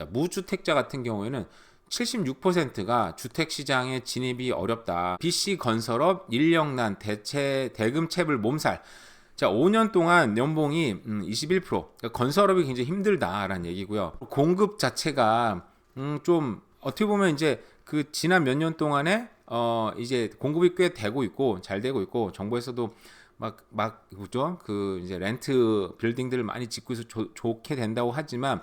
자, 무주택자 같은 경우에는 76%가 주택시장에 진입이 어렵다. BC건설업 인력난 대금채불 몸살. 자, 5년 동안 연봉이 21%. 그러니까 건설업이 굉장히 힘들다라는 얘기고요. 공급 자체가 좀 어떻게 보면 이제 그 지난 몇 년 동안에 이제 공급이 꽤 되고 있고 잘 되고 있고 정부에서도 막 그죠? 그 이제 렌트 빌딩들을 많이 짓고 있어 좋게 된다고 하지만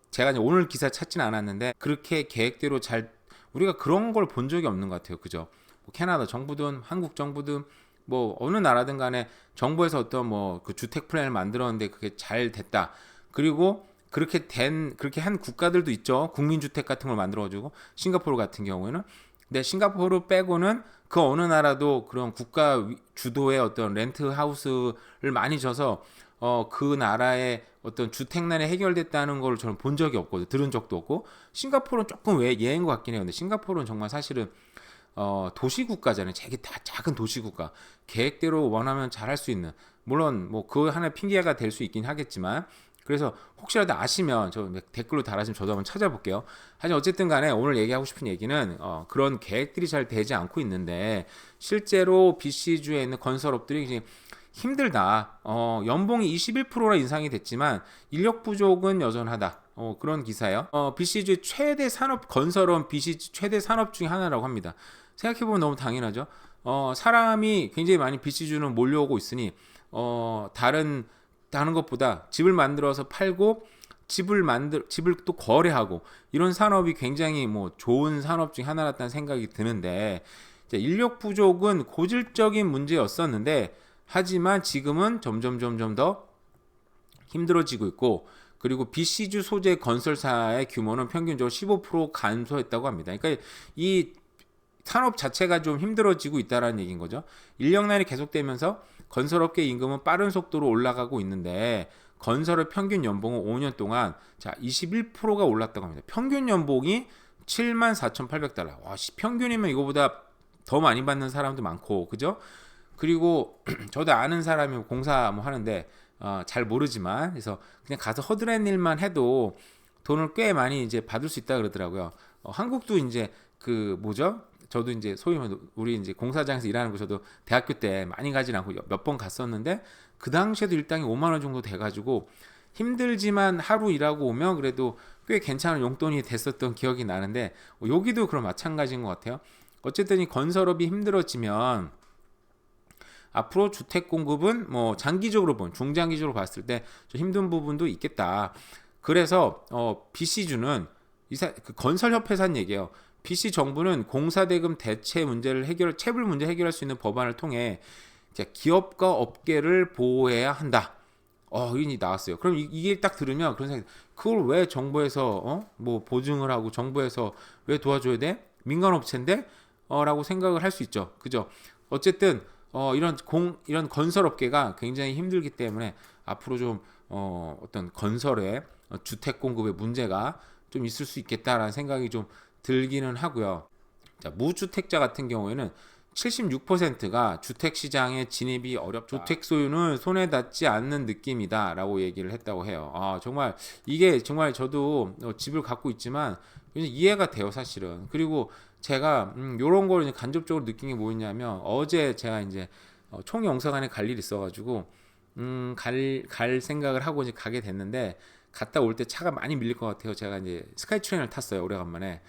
제가 이제 오늘 기사 찾지는 않았는데 그렇게 계획대로 잘 우리가 그런 걸 본 적이 없는 것 같아요. 그죠? 뭐 캐나다 정부든 한국 정부든 뭐 어느 나라든 간에 정부에서 어떤 뭐 그 주택 플랜을 만들었는데 그게 잘 됐다. 그리고 그렇게 한 국가들도 있죠. 국민주택 같은 걸 만들어가지고 싱가포르 같은 경우에는. 근데 싱가포르 빼고는 그 어느 나라도 그런 국가 주도의 어떤 렌트 하우스를 많이 줘서 그 나라의 어떤 주택난이 해결됐다는 걸 저는 본 적이 없거든요. 들은 적도 없고 싱가포르는 조금 왜 예인 것 같긴 해요. 근데 싱가포르는 정말 사실은 도시국가잖아요. 되게 다 작은 도시국가. 계획대로 원하면 잘할 수 있는. 물론 뭐 그 하나의 핑계가 될 수 있긴 하겠지만 그래서 혹시라도 아시면 저 댓글로 달아주시면 저도 한번 찾아볼게요. 하지만 어쨌든 간에 오늘 얘기하고 싶은 얘기는 그런 계획들이 잘 되지 않고 있는데 실제로 BC주에 있는 건설업들이 굉장히 힘들다. 연봉이 21%나 인상이 됐지만 인력 부족은 여전하다. 그런 기사예요. BC주의 최대 산업 건설업 BC주 최대 산업 중에 하나라고 합니다. 생각해보면 너무 당연하죠. 사람이 굉장히 많이 BC주는 몰려오고 있으니 다른 것보다 집을 만들어서 팔고 집을 또 거래하고 이런 산업이 굉장히 뭐 좋은 산업 중에 하나였다는 생각이 드는데 인력 부족은 고질적인 문제였었는데 하지만 지금은 점점 더 힘들어지고 있고 그리고 BC주 소재 건설사의 규모는 평균적으로 15% 감소했다고 합니다. 그러니까 이 산업 자체가 좀 힘들어지고 있다라는 얘기인 거죠. 인력난이 계속되면서 건설업계 임금은 빠른 속도로 올라가고 있는데 건설의 평균 연봉은 5년 동안 자 21%가 올랐다고 합니다. 평균 연봉이 74,800달러. 와, 평균이면 이거보다 더 많이 받는 사람도 많고, 그죠? 그리고 저도 아는 사람이 공사 뭐 하는데 잘 모르지만 그래서 그냥 가서 허드렛 일만 해도 돈을 꽤 많이 이제 받을 수 있다 그러더라고요. 한국도 이제 그 뭐죠? 저도 이제 소위 말해 우리 이제 공사장에서 일하는 거 저도 대학교 때 많이 가진 않고 몇 번 갔었는데 그 당시에도 일당이 5만 원 정도 돼가지고 힘들지만 하루 일하고 오면 그래도 꽤 괜찮은 용돈이 됐었던 기억이 나는데 여기도 그런 마찬가지인 것 같아요. 어쨌든 이 건설업이 힘들어지면 앞으로 주택 공급은 뭐 장기적으로 중장기적으로 봤을 때 좀 힘든 부분도 있겠다. 그래서 BC주는 그 건설협회에서 한 얘기예요. BC 정부는 공사대금 대체 문제를 채불 문제 해결할 수 있는 법안을 통해 기업과 업계를 보호해야 한다. 이게 나왔어요. 그럼 이게 딱 들으면 그런 생각이 그걸 왜 정부에서 뭐 보증을 하고 정부에서 왜 도와줘야 돼? 민간업체인데? 라고 생각을 할 수 있죠. 그죠? 어쨌든 이런 건설업계가 굉장히 힘들기 때문에 앞으로 좀 어떤 건설의 주택 공급의 문제가 좀 있을 수 있겠다라는 생각이 좀 들기는 하고요. 자, 무주택자 같은 경우에는 76%가 주택시장에 진입이 어렵다. 주택 소유는 손에 닿지 않는 느낌이다라고 얘기를 했다고 해요. 정말 이게 정말 저도 집을 갖고 있지만 이해가 돼요, 사실은. 그리고 제가 요런 걸 간접적으로 느낀 게 뭐였냐면 어제 제가 이제 총영사관에 갈 일이 있어가지고 갈 생각을 하고 이제 가게 됐는데 갔다 올 때 차가 많이 밀릴 것 같아요. 제가 이제 스카이트레인을 탔어요, 오래간만에.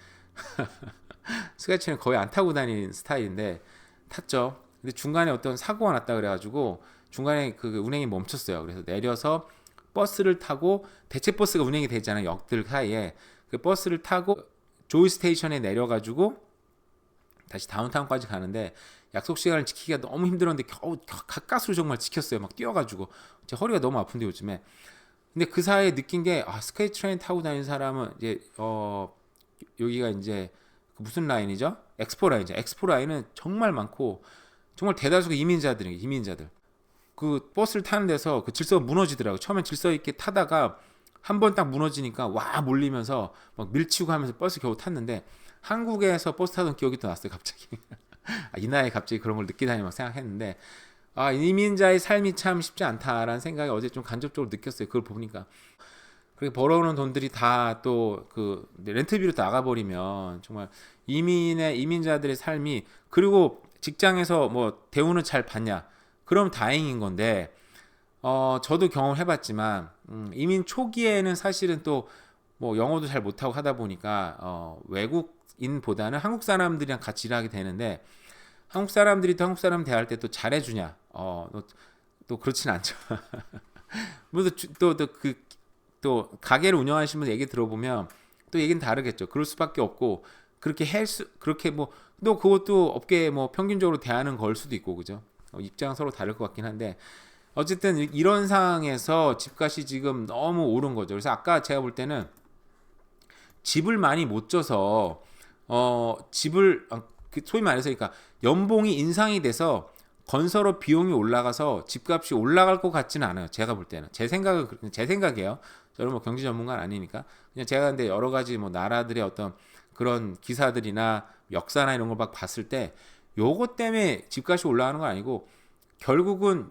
스카이트레인 거의 안 타고 다니는 스타일인데 탔죠. 근데 중간에 어떤 사고가 났다 그래가지고 중간에 그 운행이 멈췄어요. 그래서 내려서 버스를 타고 대체 버스가 운행이 되잖아요. 역들 사이에 그 버스를 타고 조이 스테이션에 내려가지고 다시 다운타운까지 가는데 약속 시간을 지키기가 너무 힘들었는데 겨우 가까스로 정말 지켰어요. 막 뛰어가지고 제 허리가 너무 아픈데 요즘에. 근데 그 사이에 느낀 게 스카이트레인 타고 다니는 사람은 이제 여기가 이제 무슨 라인이죠? 엑스포 라인이죠. 엑스포 라인은 정말 많고 정말 대다수가 이민자들. 그 버스를 타는 데서 그 질서가 무너지더라고요. 처음엔 질서 있게 타다가 한 번 딱 무너지니까 와 몰리면서 막 밀치고 하면서 버스 겨우 탔는데 한국에서 버스 타던 기억이 또 났어요. 갑자기. 이 나이에 갑자기 그런 걸 느끼다니 막 생각했는데 이민자의 삶이 참 쉽지 않다라는 생각이 어제 좀 간접적으로 느꼈어요. 그걸 보니까. 그렇게 벌어오는 돈들이 다 또 그 렌트비로 나가버리면 정말 이민자들의 삶이, 그리고 직장에서 뭐 대우는 잘 받냐? 그럼 다행인 건데, 저도 경험해봤지만, 이민 초기에는 사실은 또 뭐 영어도 잘 못하고 하다 보니까, 외국인보다는 한국 사람들이랑 같이 일하게 되는데, 한국 사람들이 또 한국 사람 대할 때 또 잘해주냐? 또 그렇진 않죠. 물론 또 가게를 운영하시는 분 얘기 들어보면 또 얘기는 다르겠죠. 그럴 수밖에 없고, 그렇게 뭐 또 그것도 업계 뭐 평균적으로 대하는 걸 수도 있고, 그죠? 입장 서로 다를 것 같긴 한데, 어쨌든 이런 상황에서 집값이 지금 너무 오른 거죠. 그래서 아까 제가 볼 때는 집을 많이 못 줘서 소위 말해서, 그러니까 연봉이 인상이 돼서 건설업 비용이 올라가서 집값이 올라갈 것 같지는 않아요. 제가 볼 때는 제 생각이에요. 저는 뭐 경제 전문가는 아니니까, 그냥 제가 근데 여러 가지 뭐 나라들의 어떤 그런 기사들이나 역사나 이런 걸 막 봤을 때, 요것 때문에 집값이 올라가는 건 아니고, 결국은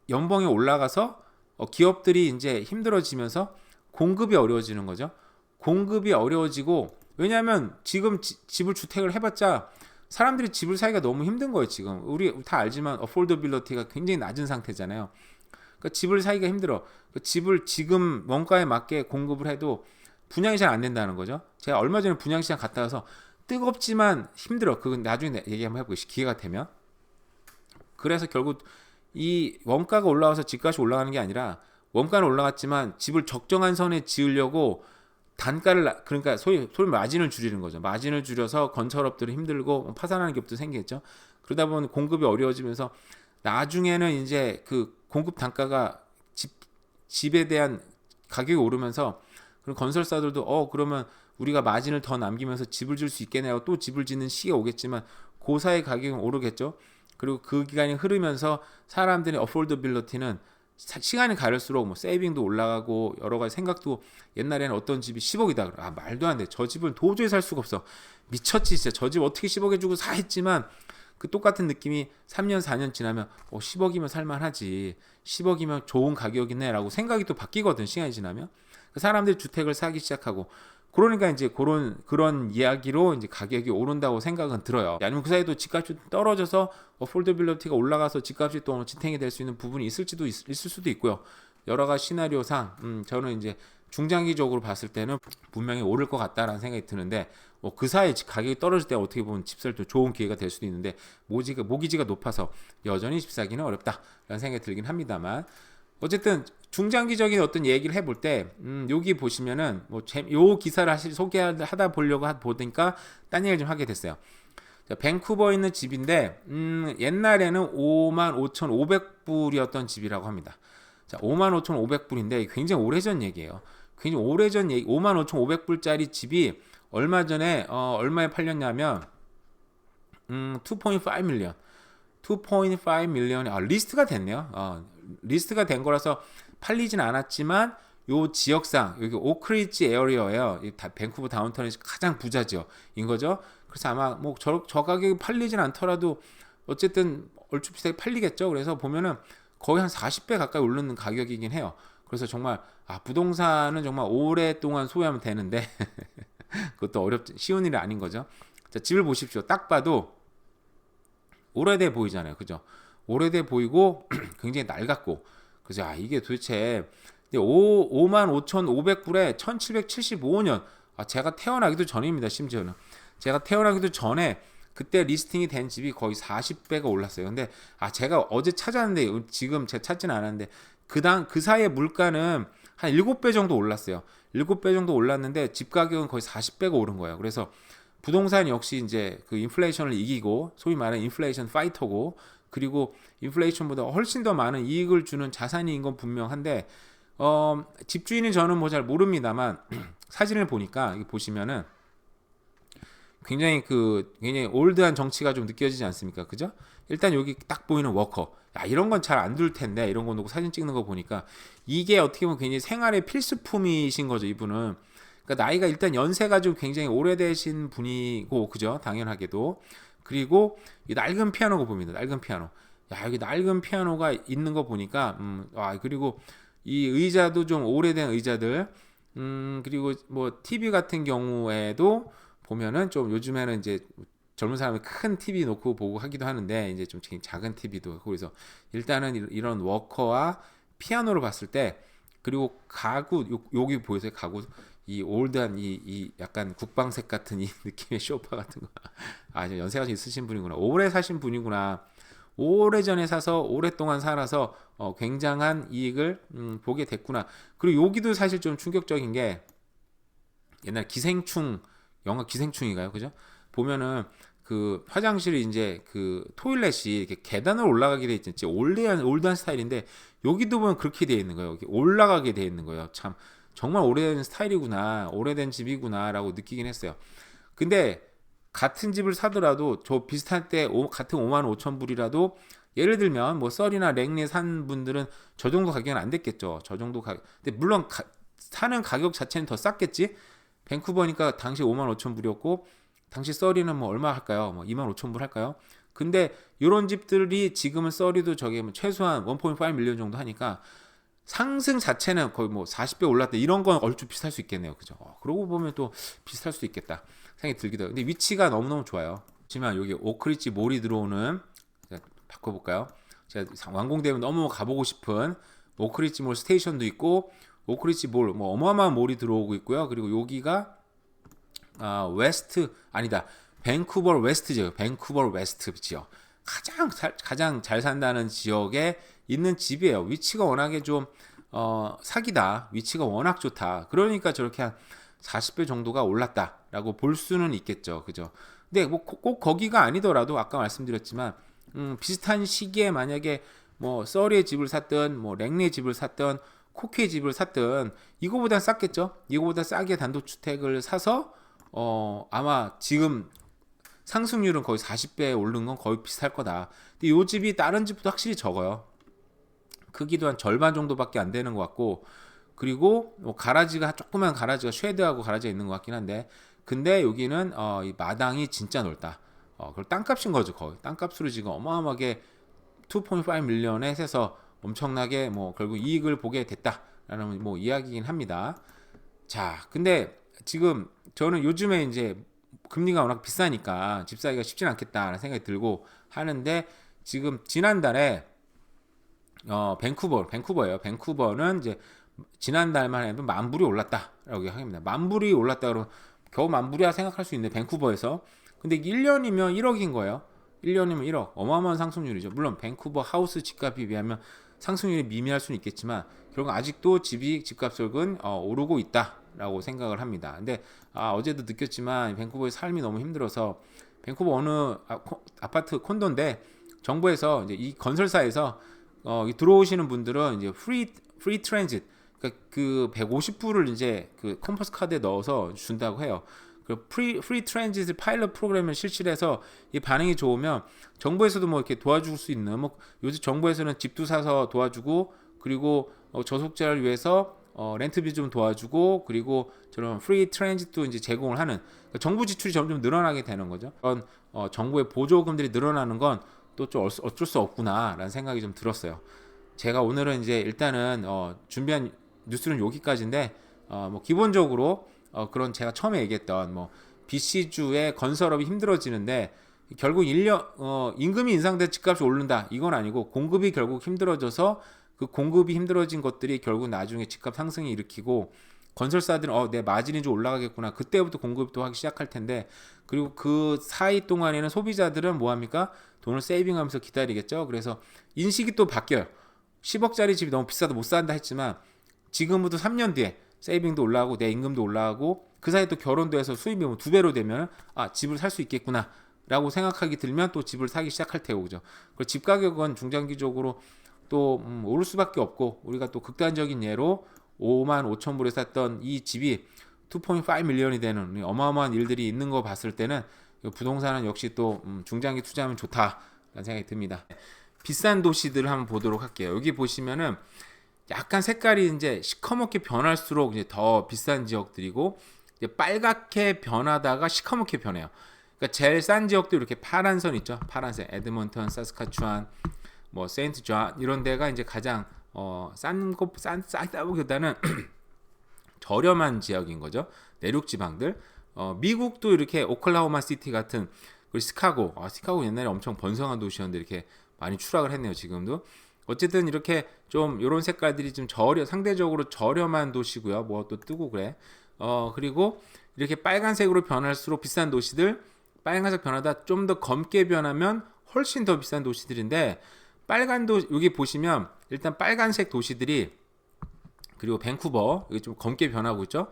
연봉이 올라가서 기업들이 이제 힘들어지면서 공급이 어려워지는 거죠. 공급이 어려워지고, 왜냐하면 지금 집을 주택을 해봤자 사람들이 집을 사기가 너무 힘든 거예요. 지금 우리 다 알지만 어폴더빌리티가 굉장히 낮은 상태잖아요. 그러니까 집을 사기가 힘들어. 집을 지금 원가에 맞게 공급을 해도 분양이 잘 안 된다는 거죠. 제가 얼마 전에 분양시장 갔다 와서 뜨겁지만 힘들어. 그건 나중에 얘기 한번 해보겠습니다. 기회가 되면. 그래서 결국 이 원가가 올라와서 집값이 올라가는 게 아니라, 원가는 올라갔지만 집을 적정한 선에 지으려고 그러니까 소위 마진을 줄이는 거죠. 마진을 줄여서 건설업들은 힘들고 파산하는 기업도 생기겠죠. 그러다 보면 공급이 어려워지면서 나중에는 이제 그 공급 단가가 집에 대한 가격이 오르면서, 그런 건설사들도 그러면 우리가 마진을 더 남기면서 집을 줄 수 있겠네 하고 또 집을 짓는 시기가 오겠지만, 고사의 가격은 오르겠죠. 그리고 그 기간이 흐르면서 사람들의 어폴더빌리티는 시간이 가를수록 뭐 세이빙도 올라가고 여러 가지 생각도, 옛날에는 어떤 집이 10억이다. 말도 안 돼. 저 집은 도저히 살 수가 없어. 미쳤지 진짜. 저 집 어떻게 10억에 주고 사 했지만, 그 똑같은 느낌이 3년 4년 지나면 10억이면 살만하지. 10억이면 좋은 가격이네 라고 생각이 또 바뀌거든. 시간이 지나면. 사람들이 주택을 사기 시작하고, 그러니까 이제 그런 이야기로 이제 가격이 오른다고 생각은 들어요. 아니면 그 사이도 집값이 떨어져서 어폴더빌리티가 올라가서 집값이 또 지탱이 될 수 있는 부분이 있을 수도 있고요. 여러 가지 시나리오상 저는 이제 중장기적으로 봤을 때는 분명히 오를 것 같다라는 생각이 드는데, 그 사이에 가격이 떨어질 때 어떻게 보면 집살도 좋은 기회가 될 수도 있는데, 모기지가 높아서 여전히 집 사기는 어렵다라는 생각이 들긴 합니다만, 어쨌든 중장기적인 어떤 얘기를 해볼 때, 여기 보시면은 요 기사를 소개하다 보려고 보니까 딴 얘기를 좀 하게 됐어요. 자, 밴쿠버에 있는 집인데, 옛날에는 55,500불이었던 집이라고 합니다. 자, 55,500불인데 굉장히 오래전 얘기예요. 굉장히 오래전 얘기. 55,500불짜리 집이 얼마 전에 얼마에 팔렸냐면 2.5 밀리언. 2.5 밀리언이 리스트가 됐네요. 리스트가 된 거라서 팔리진 않았지만, 요 지역상 여기 오크리지 에어리어예요. 밴쿠버 다운타운에서 가장 부자 지역인 거죠. 그래서 아마 뭐 저 가격이 팔리진 않더라도 어쨌든 얼추 비슷하게 팔리겠죠. 그래서 보면은 거의 한 40배 가까이 오르는 가격이긴 해요. 그래서 정말 부동산은 정말 오랫동안 소유하면 되는데 그것도 쉬운 일이 아닌 거죠. 자, 집을 보십시오. 딱 봐도 오래돼 보이잖아요. 그죠? 오래돼 보이고 굉장히 낡았고, 그죠? 이게 도대체 55,500불에 1775년, 제가 태어나기도 전입니다. 심지어는 제가 태어나기도 전에 그때 리스팅이 된 집이 거의 40배가 올랐어요. 근데 제가 어제 찾았는데, 지금 제가 찾지는 않았는데, 그 사이에 물가는 한 7배 정도 올랐어요. 7배 정도 올랐는데 집 가격은 거의 40배가 오른 거예요. 그래서 부동산 역시 이제 그 인플레이션을 이기고, 소위 말하는 인플레이션 파이터고, 그리고 인플레이션보다 훨씬 더 많은 이익을 주는 자산인 건 분명한데, 집주인은 저는 뭐 잘 모릅니다만 사진을 보니까 여기 보시면은 굉장히 올드한 정치가 좀 느껴지지 않습니까? 그죠? 일단 여기 딱 보이는 워커. 이런 건 잘 안 둘 텐데, 이런 거 놓고 사진 찍는 거 보니까 이게 어떻게 보면 굉장히 생활의 필수품이신 거죠, 이분은. 그러니까 나이가 일단 연세가 좀 굉장히 오래되신 분이고, 그죠? 당연하게도. 그리고 이 낡은 피아노가 보입니다. 낡은 피아노. 여기 낡은 피아노가 있는 거 보니까 그리고 이 의자도 좀 오래된 의자들. 그리고 뭐 TV 같은 경우에도 보면은 좀 요즘에는 이제 젊은 사람이 큰 TV 놓고 보고 하기도 하는데 이제 좀 작은 TV도 있고 그래서 일단은 이런 워커와 피아노를 봤을 때 그리고 가구 여기 보이세요? 가구 이 올드한 이 약간 국방색 같은 이 느낌의 소파 같은 거. 아, 이제 연세가 좀 있으신 분이구나. 오래 사신 분이구나. 오래전에 사서 오랫동안 살아서 굉장한 이익을 보게 됐구나. 그리고 여기도 사실 좀 충격적인 게 옛날 기생충 영화 기생충인가요? 그죠? 보면은 그 화장실이 이제 그 토일렛이 이렇게 계단을 올라가게 돼 있지. 올드한 스타일인데 여기도 보면 그렇게 돼 있는 거예요. 이렇게 올라가게 돼 있는 거예요. 참 정말 오래된 스타일이구나. 오래된 집이구나라고 느끼긴 했어요. 근데 같은 집을 사더라도 저 비슷할 때 같은 5만 5천 불이라도 예를 들면 뭐 썰이나 랭리 산 분들은 저 정도 가격은 안 됐겠죠. 저 정도 가격. 근데 물론 사는 가격 자체는 더 쌌겠지. 밴쿠버니까 당시 5만 5천 불이었고 당시 썰이는 뭐 얼마 할까요? 뭐 2만 5천 불 할까요? 근데 이런 집들이 지금은 썰이도 저게 뭐 최소한 1.5 밀리언 정도 하니까 상승 자체는 거의 뭐 40배 올랐다 이런 건 얼추 비슷할 수 있겠네요. 그죠? 그러고 보면 또 비슷할 수 있겠다 생각이 들기도 해요. 근데 위치가 너무너무 좋아요. 하지만 여기 오크리지 몰이 들어오는 바꿔볼까요? 제가 완공되면 너무 가보고 싶은 오크리지 몰 스테이션도 있고 오크리지 몰 뭐 어마어마한 몰이 들어오고 있고요. 그리고 여기가 웨스트 아니다. 밴쿠버 웨스트죠. 밴쿠버 웨스트 지역. 가장 잘 산다는 지역에 있는 집이에요. 위치가 워낙에 좀 사기다. 위치가 워낙 좋다. 그러니까 저렇게 한 40배 정도가 올랐다라고 볼 수는 있겠죠. 그죠? 근데 뭐 꼭 거기가 아니더라도 아까 말씀드렸지만 비슷한 시기에 만약에 뭐 썰의 집을 샀든 뭐 랭리의 집을 샀든 코케의 집을 샀든 이거보다 쌌겠죠. 이거보다 싸게 단독주택을 사서 아마 지금 상승률은 거의 40배 오른 건 거의 비슷할 거다. 근데 이 집이 다른 집보다 확실히 적어요. 크기도 한 절반 정도밖에 안 되는 것 같고 그리고 뭐 가라지가 조그만 가라지가 쉐드하고 가라지가 있는 것 같긴 한데 근데 여기는 이 마당이 진짜 넓다. 그걸 땅값인 거죠 거의. 땅값으로 지금 어마어마하게 2.5 밀리언에 해서 엄청나게 뭐 결국 이익을 보게 됐다라는 뭐 이야기긴 합니다. 자, 근데 지금 저는 요즘에 이제 금리가 워낙 비싸니까 집 사기가 쉽진 않겠다라는 생각이 들고 하는데 지금 지난달에 밴쿠버예요. 밴쿠버는 이제 지난달만 해도 만 불이 올랐다라고 합니다. 만 불이 올랐다 그러면 겨우 만 불이야 생각할 수 있는데 밴쿠버에서 근데 1년이면 1억인 거예요. 1년이면 1억. 어마어마한 상승률이죠. 물론 밴쿠버 하우스 집값에 비하면 상승률이 미미할 수는 있겠지만 결국 아직도 집값은 오르고 있다라고 생각을 합니다. 근데 어제도 느꼈지만 밴쿠버의 삶이 너무 힘들어서 밴쿠버 어느 아파트 콘도인데 정부에서 이제 이 건설사에서 들어오시는 분들은 이제 프리 트랜짓 그러니까 그 150불을 이제 그 컴퍼스 카드에 넣어서 준다고 해요. 그 프리 트랜짓 파일럿 프로그램을 실시를 해서 이 반응이 좋으면 정부에서도 뭐 이렇게 도와줄 수 있는 뭐 요즘 정부에서는 집도 사서 도와주고 그리고 저속자를 위해서 렌트비 좀 도와주고 그리고 저런 프리 트랜짓도 이제 제공을 하는 그러니까 정부 지출이 점점 늘어나게 되는 거죠. 그런 정부의 보조금들이 늘어나는 건 또 좀 어쩔 수 없구나라는 생각이 좀 들었어요. 제가 오늘은 이제 일단은 준비한 뉴스는 여기까지인데 뭐 기본적으로 그런 제가 처음에 얘기했던 뭐 BC주의 건설업이 힘들어지는데 결국 임금이 인상돼 집값이 오른다 이건 아니고 공급이 결국 힘들어져서 그 공급이 힘들어진 것들이 결국 나중에 집값 상승이 일으키고 건설사들은 내 마진이 좀 올라가겠구나 그때부터 공급이 또 하기 시작할 텐데 그리고 그 사이 동안에는 소비자들은 뭐 합니까? 돈을 세이빙하면서 기다리겠죠. 그래서 인식이 또 바뀌어요. 10억짜리 집이 너무 비싸도 못 산다 했지만 지금부터 3년 뒤에 세이빙도 올라가고 내 임금도 올라가고 그 사이에 또 결혼도 해서 수입이 뭐 2배로 되면 집을 살 수 있겠구나 라고 생각하기 들면 또 집을 사기 시작할 테고 그죠. 그리고 집 가격은 중장기적으로 또 오를 수밖에 없고 우리가 또 극단적인 예로 5만 5천 불에 샀던 이 집이 2.5 밀리언이 되는 어마어마한 일들이 있는 거 봤을 때는 부동산은 역시 또 중장기 투자하면 좋다라는 생각이 듭니다. 비싼 도시들을 한번 보도록 할게요. 여기 보시면은 약간 색깔이 이제 시커멓게 변할수록 이제 더 비싼 지역들이고 이제 빨갛게 변하다가 시커멓게 변해요. 그러니까 제일 싼 지역도 이렇게 파란 선 있죠. 파란색 에드먼턴, 사스카추안, 뭐 세인트 존 이런 데가 이제 가장 싸다기보다는 저렴한 지역인 거죠. 내륙 지방들. 미국도 이렇게 오클라호마 시티 같은, 그리고 시카고. 시카고 옛날에 엄청 번성한 도시였는데 이렇게 많이 추락을 했네요. 지금도. 어쨌든 이렇게 좀 이런 색깔들이 좀 상대적으로 저렴한 도시고요. 뭐 또 뜨고 그래. 그리고 이렇게 빨간색으로 변할수록 비싼 도시들, 빨간색 변하다 좀 더 검게 변하면 훨씬 더 비싼 도시들인데, 여기 보시면 일단 빨간색 도시들이, 그리고 밴쿠버 여기 좀 검게 변하고 있죠.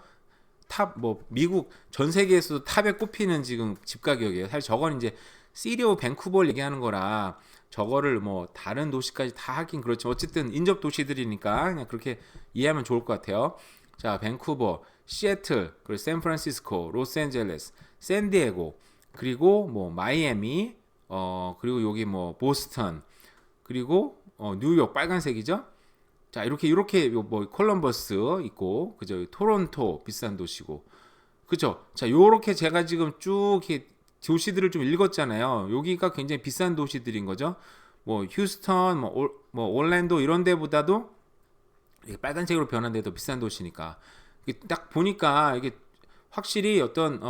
미국 전 세계에서도 탑에 꼽히는 지금 집 가격이에요. 사실 저건 이제 시리오 밴쿠버를 얘기하는 거라 저거를 뭐 다른 도시까지 다 하긴 그렇죠. 어쨌든 인접 도시들이니까 그냥 그렇게 이해하면 좋을 것 같아요. 자, 밴쿠버, 시애틀, 그리고 샌프란시스코, 로스앤젤레스, 샌디에고, 그리고 뭐 마이애미, 그리고 여기 뭐 보스턴, 그리고 뉴욕 이죠. 자, 이렇게 뭐 콜럼버스 있고, 그죠? 토론토 비싼 도시고, 그죠? 자, 요렇게 제가 지금 쭉 이렇게 도시들을 좀 읽었잖아요. 여기가 굉장히 비싼 도시들인 거죠. 뭐 휴스턴, 뭐 올랜도 이런 데보다도 빨간색으로 변한 데도 비싼 도시니까, 딱 보니까 이게 확실히 어떤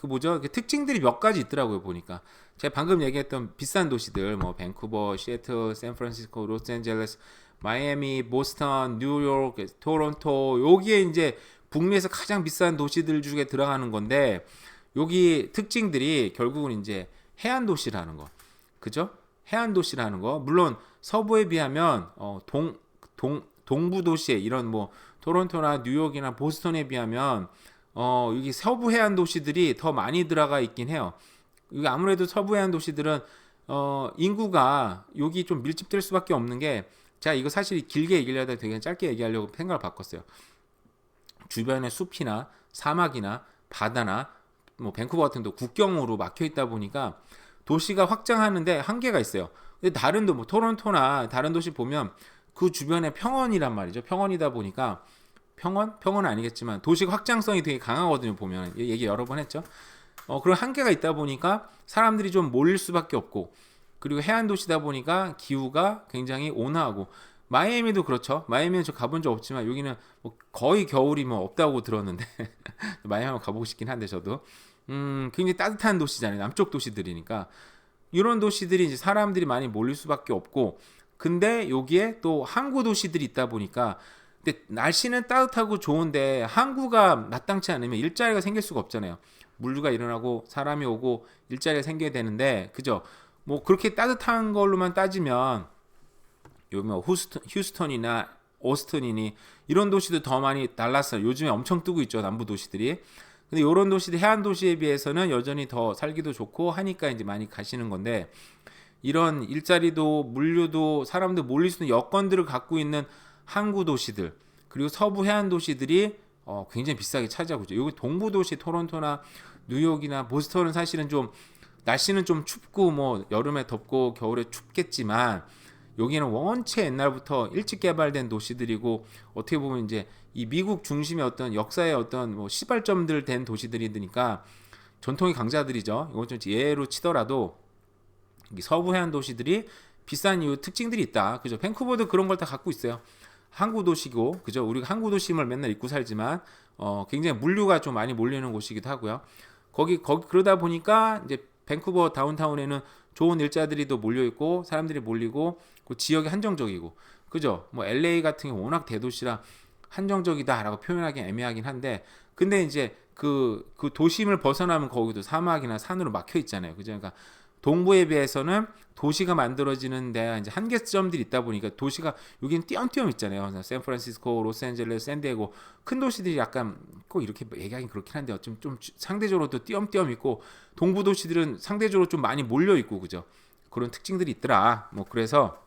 뭐죠? 특징들이 몇 가지 있더라고요. 보니까 제가 방금 얘기했던 비싼 도시들, 뭐 밴쿠버, 시애틀, 샌프란시스코, 로스앤젤레스, 마이애미, 보스턴, 뉴욕, 토론토, 여기에 이제 북미에서 가장 비싼 도시들 중에 들어가는 건데, 여기 특징들이 결국은 이제 해안 도시라는 거, 그죠? 해안 도시라는 거. 물론 서부에 비하면 동부 도시에 이런 뭐 토론토나 뉴욕이나 보스턴에 비하면 여기 서부 해안 도시들이 더 많이 들어가 있긴 해요. 여기 아무래도 서부 해안 도시들은 인구가 여기 좀 밀집될 수밖에 없는 게, 제가 이거 사실 길게 얘기하려다 되게 짧게 얘기하려고 생각을 바꿨어요. 주변에 숲이나 사막이나 바다나 뭐 밴쿠버 같은 데 국경으로 막혀 있다 보니까 도시가 확장하는데 한계가 있어요. 근데 다른 뭐 토론토나 다른 도시 보면 그 주변에 평원이란 말이죠. 평원이다 보니까 평원은 아니겠지만 도시가 확장성이 되게 강하거든요. 보면 얘기 여러 번 했죠. 그런 한계가 있다 보니까 사람들이 좀 몰릴 수밖에 없고, 그리고 해안 도시다 보니까 기후가 굉장히 온화하고, 마이애미도 그렇죠. 마이애미는 저 가본 적 없지만 여기는 뭐 거의 겨울이 뭐 없다고 들었는데 마이애미 한번 가보고 싶긴 한데 저도 굉장히 따뜻한 도시잖아요. 남쪽 도시들이니까 이런 도시들이 이제 사람들이 많이 몰릴 수밖에 없고, 근데 여기에 또 항구 도시들이 있다 보니까, 근데 날씨는 따뜻하고 좋은데 항구가 마땅치 않으면 일자리가 생길 수가 없잖아요. 물류가 일어나고 사람이 오고 일자리가 생겨야 되는데, 그죠? 뭐 그렇게 따뜻한 걸로만 따지면 요즘 휴스턴이나 오스틴이니 이런 도시도 더 많이 달랐어요. 요즘에 엄청 뜨고 있죠, 남부 도시들이. 근데 이런 도시들, 해안 도시에 비해서는 여전히 더 살기도 좋고 하니까 이제 많이 가시는 건데, 이런 일자리도 물류도 사람들 몰릴 수 있는 여건들을 갖고 있는 항구 도시들, 그리고 서부 해안 도시들이 굉장히 비싸게 차지하고 있죠. 여기 동부 도시 토론토나 뉴욕이나 보스턴은 사실은 좀 날씨는 좀 춥고 뭐 여름에 덥고 겨울에 춥겠지만, 여기는 원체 옛날부터 일찍 개발된 도시들이고, 어떻게 보면 이제 이 미국 중심의 어떤 역사의 어떤 뭐 시발점들 된 도시들이니까 전통의 강자들이죠. 이건 좀 예로 치더라도 서부 해안 도시들이 비싼 이유 특징들이 있다. 그죠? 밴쿠버도 그런 걸 다 갖고 있어요. 항구 도시고, 그죠? 우리가 항구 도심을 맨날 입고 살지만 굉장히 물류가 좀 많이 몰리는 곳이기도 하고요. 거기 그러다 보니까 이제 밴쿠버 다운타운에는 좋은 일자들이 또 몰려 있고 사람들이 몰리고, 그 지역이 한정적이고, 그죠? 뭐 LA 같은 경우 워낙 대도시라 한정적이다라고 표현하기 애매하긴 한데, 근데 이제 그 도심을 벗어나면 거기도 사막이나 산으로 막혀 있잖아요. 그죠? 그러니까 동부에 비해서는 도시가 만들어지는 데가 이제 한계점들이 있다 보니까, 도시가 여기는 띄엄띄엄 있잖아요. 샌프란시스코, 로스앤젤레스, 샌디에고, 큰 도시들이 약간 꼭 이렇게 얘기하긴 그렇긴 한데 좀 상대적으로 또 띄엄띄엄 있고, 동부 도시들은 상대적으로 좀 많이 몰려 있고, 그죠? 그런 특징들이 있더라. 뭐 그래서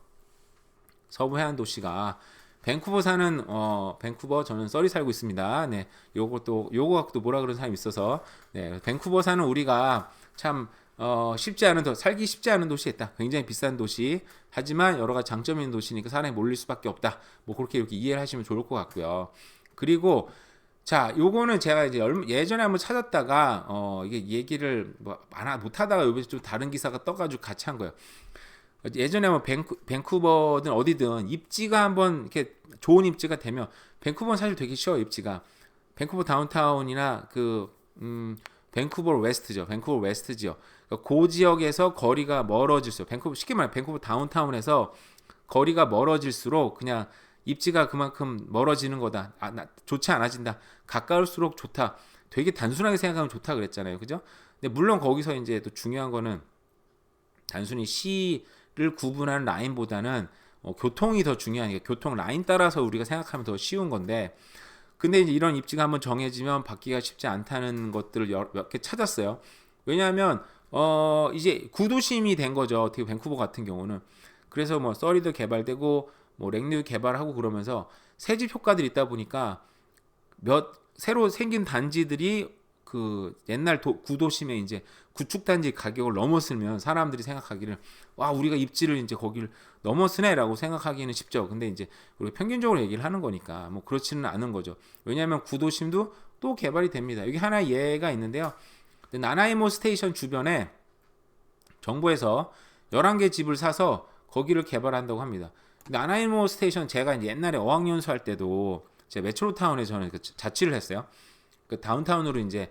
서부 해안 도시가 밴쿠버 저는 서리 살고 있습니다. 네, 요거 갖고 뭐라 그러는 사람이 있어서, 네, 밴쿠버 사는 우리가 참 살기 쉽지 않은 도시에 있다. 굉장히 비싼 도시. 하지만 여러 가지 장점이 있는 도시니까 사람이 몰릴 수밖에 없다. 뭐 그렇게 이렇게 이해를 하시면 좋을 것 같고요. 그리고 자, 요거는 제가 이제 예전에 한번 찾았다가 이게 얘기를 뭐 못 하다가 요번에 좀 다른 기사가 떠가지고 같이 한 거예요. 예전에 뭐 밴쿠버든 어디든 입지가 한번 이렇게 좋은 입지가 되면 밴쿠버는 사실 되게 쉬워요. 입지가 밴쿠버 다운타운이나 밴쿠버 웨스트죠. 밴쿠버 웨스트지요. 그러니까 그 지역에서 거리가 멀어질수록 밴쿠버 쉽게 말해 밴쿠버 다운타운에서 거리가 멀어질수록 그냥 입지가 그만큼 멀어지는 거다. 좋지 않아진다. 가까울수록 좋다. 되게 단순하게 생각하면 좋다 그랬잖아요. 그죠? 근데 물론 거기서 이제 또 중요한 거는 단순히 시를 구분하는 라인보다는 교통이 더 중요하니까 교통 라인 따라서 우리가 생각하면 더 쉬운 건데 근데 이제 이런 입지가 한번 정해지면 바뀌기가 쉽지 않다는 것들을 몇 개 찾았어요. 왜냐하면 이제 구도심이 된 거죠. 어떻게 밴쿠버 같은 경우는 그래서 뭐 서리도 개발되고 뭐 랭류 개발하고 그러면서 새집 효과들이 있다 보니까 몇 새로 생긴 단지들이 그 옛날 구도심에 이제 구축 단지 가격을 넘었으면 사람들이 생각하기를 와 우리가 입지를 이제 거기를 넘었으네라고 생각하기는 쉽죠. 근데 이제 우리가 평균적으로 얘기를 하는 거니까 뭐 그렇지는 않은 거죠. 왜냐하면 구도심도 또 개발이 됩니다. 여기 하나 예가 있는데요. 나나이모 스테이션 주변에 정부에서 11개 집을 사서 거기를 개발한다고 합니다. 나나이모 스테이션 제가 이제 옛날에 어학연수 할 때도 제가 메트로타운에 저는 자취를 했어요. 그 다운타운으로 이제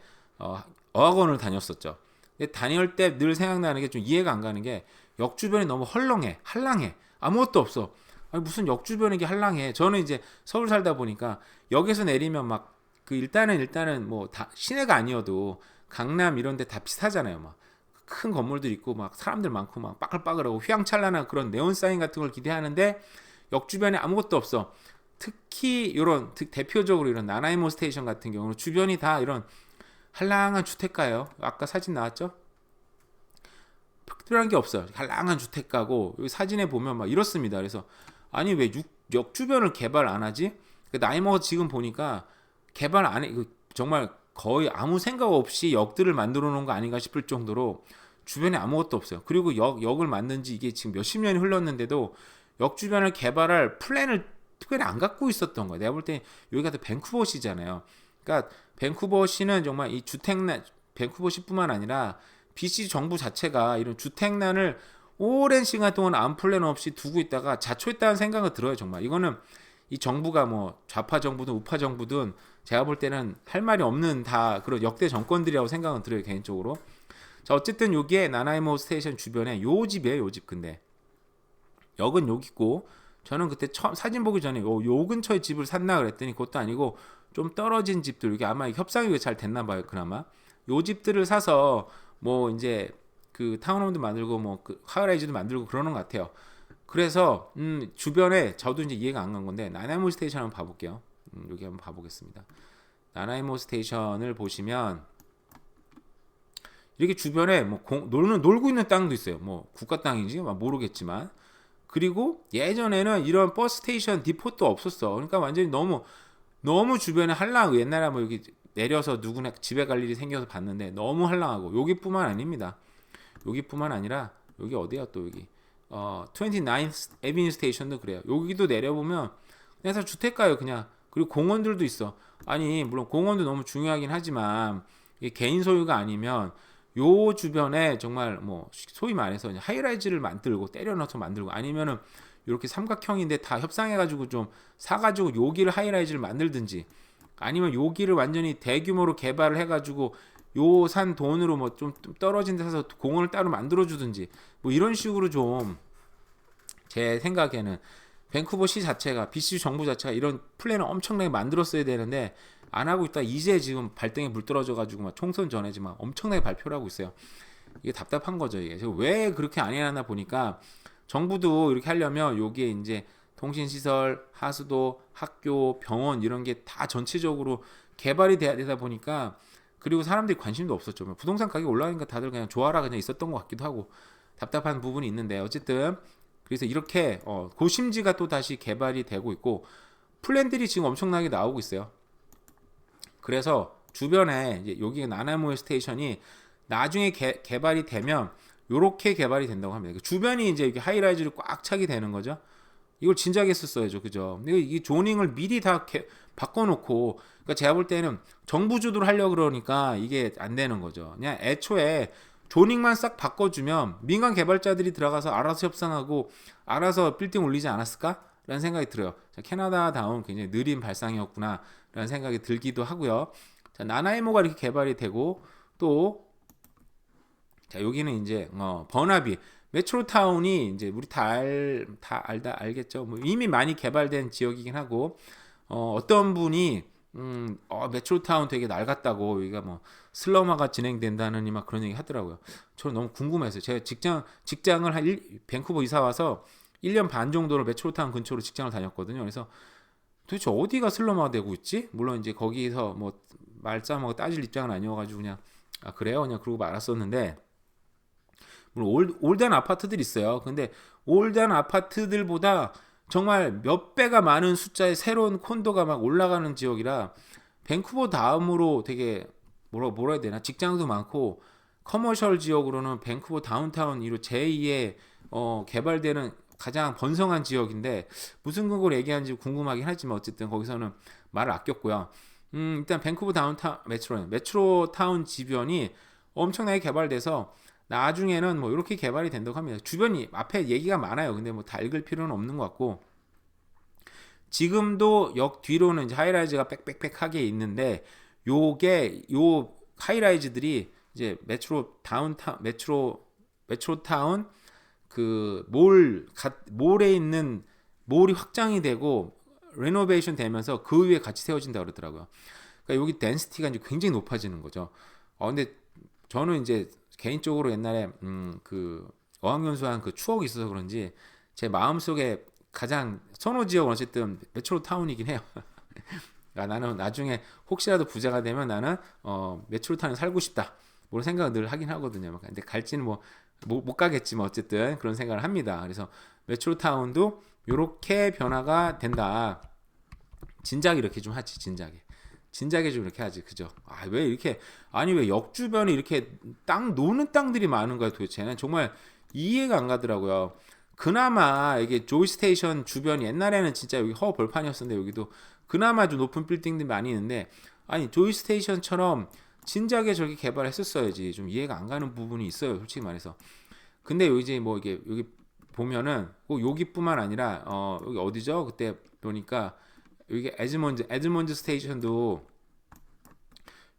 어학원을 다녔었죠. 근데 다닐 때 늘 생각나는 게 좀 이해가 안 가는 게 역 주변이 너무 헐렁해, 한랑해, 아무것도 없어. 아니 무슨 역 주변이 게 한랑해. 저는 이제 서울 살다 보니까 역에서 내리면 막 그 일단은 뭐 다 시내가 아니어도 강남 이런 데 다 비슷하잖아요. 막 큰 건물들 있고 막 사람들 많고 막 빠글빠글하고 휘황찬란한 그런 네온 사인 같은 걸 기대하는데 역 주변에 아무것도 없어. 특히 이런 대표적으로 이런 나나이모 스테이션 같은 경우는 주변이 다 이런 한랑한 주택가예요. 아까 사진 나왔죠? 특별한 게 없어요. 한랑한 주택가고 여기 사진에 보면 막 이렇습니다. 그래서 아니 왜 역 주변을 개발 안 하지? 나이모가 지금 보니까 개발 안 해. 정말 거의 아무 생각 없이 역들을 만들어 놓은 거 아닌가 싶을 정도로 주변에 아무것도 없어요. 그리고 역을 만든 지 이게 지금 몇십 년이 흘렀는데도 역 주변을 개발할 플랜을 특별히 안 갖고 있었던 거예요. 내가 볼 때 여기가 또 밴쿠버시잖아요. 그러니까 밴쿠버시는 정말 이 주택난 밴쿠버시뿐만 아니라 BC 정부 자체가 이런 주택난을 오랜 시간 동안 아무 플랜 없이 두고 있다가 자초했다는 생각이 들어요. 정말 이거는 이 정부가 뭐 좌파 정부든 우파 정부든 제가 볼 때는 할 말이 없는 다 그런 역대 정권들이라고 생각은 들어요. 개인적으로. 자 어쨌든 여기에 나나이모 스테이션 주변에 요 집이에요. 요 집. 근데 역은 여기 있고 저는 그때 처음 사진 보기 전에 요 근처에 집을 샀나 그랬더니 그것도 아니고 좀 떨어진 집들 이게 아마 협상이 잘 됐나 봐요. 그나마 요 집들을 사서 뭐 이제 그 타운홈도 만들고 뭐 그 하이라이즈도 만들고 그러는 것 같아요. 그래서 주변에 저도 이제 이해가 안 간 건데 나나이모 스테이션 한번 봐볼게요. 여기 한번 봐보겠습니다. 나나이모 스테이션을 보시면 이렇게 주변에 뭐 놀고 있는 땅도 있어요. 뭐 국가 땅인지 모르겠지만 그리고 예전에는 이런 버스 스테이션 디포도 없었어. 그러니까 완전히 너무 주변에 한랑 옛날에 뭐 여기 내려서 누구나 집에 갈 일이 생겨서 봤는데 너무 한랑하고 여기뿐만 아닙니다. 여기뿐만 아니라 여기 어디야 또 여기 29th 에비뉴 스테이션도 그래요. 여기도 내려보면 그냥 다 주택가예요. 그냥 그리고 공원들도 있어. 아니 물론 공원도 너무 중요하긴 하지만 이게 개인 소유가 아니면 요 주변에 정말 뭐 소위 말해서 하이라이즈를 만들고 때려 넣어서 만들고 아니면은 이렇게 삼각형인데 다 협상해가지고 좀 사가지고 여기를 하이라이즈를 만들든지 아니면 여기를 완전히 대규모로 개발을 해가지고 요 산 돈으로 뭐 좀 떨어진 데서 공원을 따로 만들어주든지 뭐 이런 식으로 좀 제 생각에는 밴쿠버 시 자체가 BC 정부 자체가 이런 플랜을 엄청나게 만들었어야 되는데 안 하고 있다. 이제 지금 발등에 물 떨어져가지고 막 총선 전에지만 엄청나게 발표를 하고 있어요. 이게 답답한 거죠. 이게 왜 그렇게 안 해놨나 보니까 정부도 이렇게 하려면 여기에 이제 통신시설, 하수도, 학교, 병원 이런 게 다 전체적으로 개발이 돼야 되다 보니까 그리고 사람들이 관심도 없었죠. 부동산 가격이 올라가니까 다들 그냥 좋아라 그냥 있었던 것 같기도 하고 답답한 부분이 있는데 어쨌든 그래서 이렇게 고심지가 또 다시 개발이 되고 있고 플랜들이 지금 엄청나게 나오고 있어요. 그래서 주변에 이제 여기가 나나이모 스테이션이 나중에 개발이 되면 요렇게 개발이 된다고 합니다. 주변이 이제 이렇게 하이라이즈를 꽉 차게 되는 거죠. 이걸 진작에 했었어야죠. 그죠? 이 조닝을 미리 다 바꿔놓고 그러니까 제가 볼 때는 정부 주도를 하려고 그러니까 이게 안 되는 거죠. 그냥 애초에 조닝만 싹 바꿔주면 민간 개발자들이 들어가서 알아서 협상하고 알아서 빌딩 올리지 않았을까? 라는 생각이 들어요. 자, 캐나다다운 굉장히 느린 발상이었구나 라는 생각이 들기도 하고요. 자, 나나이모가 이렇게 개발이 되고 또 자, 여기는 이제 버나비 메트로타운이 이제 우리 알겠죠. 뭐 이미 많이 개발된 지역이긴 하고 어떤 분이 메트로타운 되게 낡았다고 여기가 뭐 슬럼화가 진행된다느니 막 그런 얘기 하더라고요. 저는 너무 궁금했어요. 제가 직장을 밴쿠버 이사 와서 1년 반 정도를 메트로타운 근처로 직장을 다녔거든요. 그래서 도대체 어디가 슬럼화가 되고 있지? 물론 이제 거기서 뭐 말싸움하고 따질 입장은 아니어가지고 그냥 그래요? 그냥 그러고 말았었는데 물론 올드한 아파트들이 있어요. 근데 올드한 아파트들보다 정말 몇 배가 많은 숫자의 새로운 콘도가 막 올라가는 지역이라 밴쿠버 다음으로 되게 뭐라 해야 되나 직장도 많고 커머셜 지역으로는 밴쿠버 다운타운 이로 제2의 개발되는 가장 번성한 지역인데 무슨 근거로 얘기하는지 궁금하긴 하지만 어쨌든 거기서는 말을 아꼈고요. 일단 밴쿠버 다운타운 메트로타운 지변이 엄청나게 개발돼서 나중에는 뭐 이렇게 개발이 된다고 합니다. 주변이 앞에 얘기가 많아요. 근데 뭐 다 읽을 필요는 없는 것 같고 지금도 역 뒤로는 이제 하이라이즈가 빽빽빽하게 있는데 요 하이라이즈들이 이제 메트로타운 그 몰에 있는 몰이 확장이 되고 레노베이션 되면서 그 위에 같이 세워진다 그러더라고요. 그러니까 여기 덴시티가 이제 굉장히 높아지는 거죠. 근데 저는 이제 개인적으로 옛날에 그 어학연수한 그 추억이 있어서 그런지 제 마음속에 가장 선호 지역은 어쨌든 메트로타운이긴 해요. 그러니까 나는 나중에 혹시라도 부자가 되면 나는 메트로타운에 살고 싶다. 그런 생각을 늘 하긴 하거든요. 근데 갈지는 못 가겠지만 어쨌든 그런 생각을 합니다. 그래서 메트로타운도 이렇게 변화가 된다. 진작에 이렇게 좀 하지. 진작에 좀 이렇게 하지. 그죠? 왜 이렇게 왜 역 주변에 이렇게 노는 땅들이 많은 거야 도대체. 정말 이해가 안 가더라고요. 그나마 이게 조이 스테이션 주변 옛날에는 진짜 여기 벌판이었었는데 여기도 그나마 좀 높은 빌딩들이 많이 있는데 조이 스테이션처럼 진작에 저렇게 개발했었어야지. 좀 이해가 안 가는 부분이 있어요, 솔직히 말해서. 근데 이제 뭐 이게 여기 보면은 꼭 여기뿐만 아니라 여기 어디죠? 그때 보니까 여기 에드먼드 스테이션도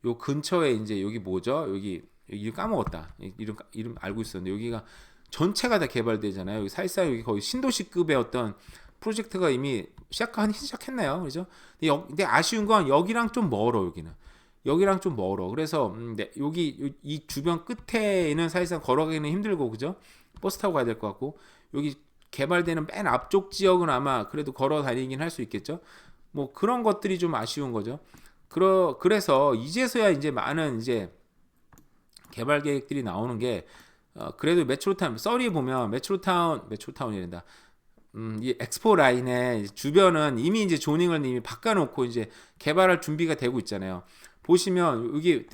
요 근처에 이제 여기 뭐죠? 여기 까먹었다. 이름 알고 있었는데 여기가 전체가 다 개발되잖아요. 여기 사실상 여기 거의 신도시급의 어떤 프로젝트가 이미 시작했나요? 그죠? 근데 아쉬운 건 여기랑 좀 멀어. 여기랑 좀 멀어. 그래서 여기 이 주변 끝에는 사실상 걸어가기는 힘들고 그죠? 버스 타고 가야 될 것 같고 여기 개발되는 맨 앞쪽 지역은 아마 그래도 걸어 다니긴 할 수 있겠죠. 뭐 그런 것들이 좀 아쉬운 거죠. 그래서 이제서야 이제 많은 이제 개발 계획들이 나오는 게 그래도 메트로타운 썰이 보면 메트로타운이란다. 이 엑스포 라인의 주변은 이미 이제 조닝을 이미 바꿔놓고 이제 개발할 준비가 되고 있잖아요. 보시면 여기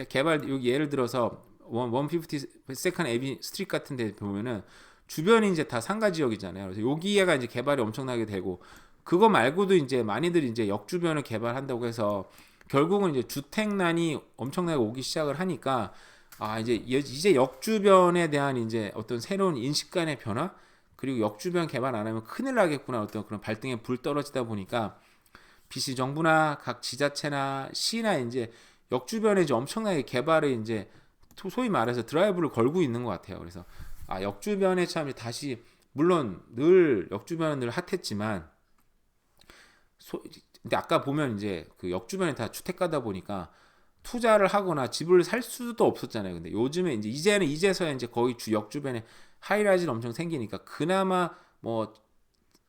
예를 들어서 152nd 에비 스트리트 같은 데 보면은 주변이 이제 다 상가 지역이잖아요. 그래서 여기가 이제 개발이 엄청나게 되고 그거 말고도 이제 많이들 이제 역 주변을 개발한다고 해서 결국은 이제 주택난이 엄청나게 오기 시작을 하니까 이제 역 주변에 대한 이제 어떤 새로운 인식관의 변화 그리고 역 주변 개발 안 하면 큰일 나겠구나 어떤 그런 발등에 불 떨어지다 보니까 BC 정부나 각 지자체나 시나 이제 역 주변에 이제 엄청나게 개발을 이제 소위 말해서 드라이브를 걸고 있는 것 같아요. 그래서 역 주변에 참 다시 물론 늘 역 주변은 늘 핫했지만 근데 아까 보면 이제 그 역 주변에 다 주택가다 보니까 투자를 하거나 집을 살 수도 없었잖아요. 근데 요즘에 이제서야 이제 거의 역 주변에 하이라이즈는 엄청 생기니까 그나마 뭐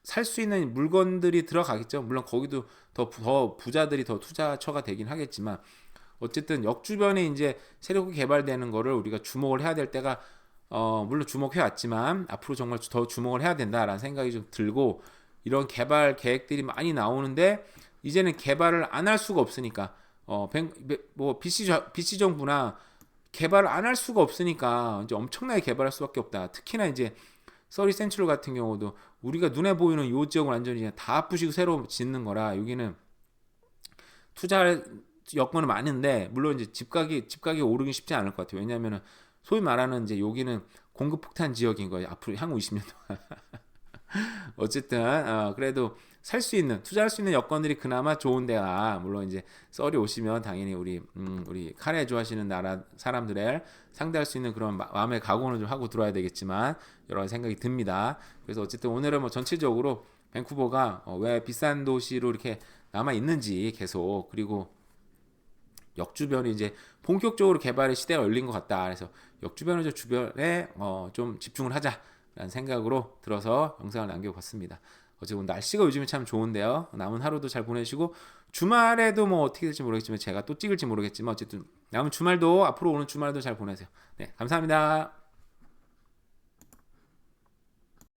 살 수 있는 물건들이 들어가겠죠. 물론 거기도 더 부자들이 더 투자처가 되긴 하겠지만 어쨌든 역 주변에 이제 새롭게 개발되는 거를 우리가 주목을 해야 될 때가 물론 주목해 왔지만 앞으로 정말 더 주목을 해야 된다라는 생각이 좀 들고 이런 개발 계획들이 많이 나오는데 이제는 개발을 안 할 수가 없으니까 BC 정부나 개발을 안 할 수가 없으니까 이제 엄청나게 개발할 수밖에 없다. 특히나 이제 서리 센트럴 같은 경우도 우리가 눈에 보이는 요 지역을 완전히 다 부시고 새로 짓는 거라 여기는 투자할 여건은 많은데 물론 이제 집가격이 오르기 쉽지 않을 것 같아요. 왜냐하면 소위 말하는 이제 여기는 공급 폭탄 지역인 거예요. 앞으로 향후 20년 동안. 어쨌든 그래도 살 수 있는 투자할 수 있는 여건들이 그나마 좋은 데가 물론 이제 썰이 오시면 당연히 우리 카레 좋아하시는 나라 사람들의 상대할 수 있는 그런 마음의 각오는 좀 하고 들어야 되겠지만 여러 가지 생각이 듭니다. 그래서 어쨌든 오늘은 뭐 전체적으로 밴쿠버가 왜 비싼 도시로 이렇게 남아 있는지 계속 그리고 역주변이 이제 본격적으로 개발의 시대가 열린 것 같다. 그래서 역주변을 주변에 좀 집중을 하자라는 생각으로 들어서 영상을 남겨봤습니다. 어쨌든 날씨가 요즘에 참 좋은데요. 남은 하루도 잘 보내시고 주말에도 뭐 어떻게 될지 모르겠지만 제가 또 찍을지 모르겠지만 어쨌든 남은 주말도 앞으로 오는 주말도 잘 보내세요. 네, 감사합니다.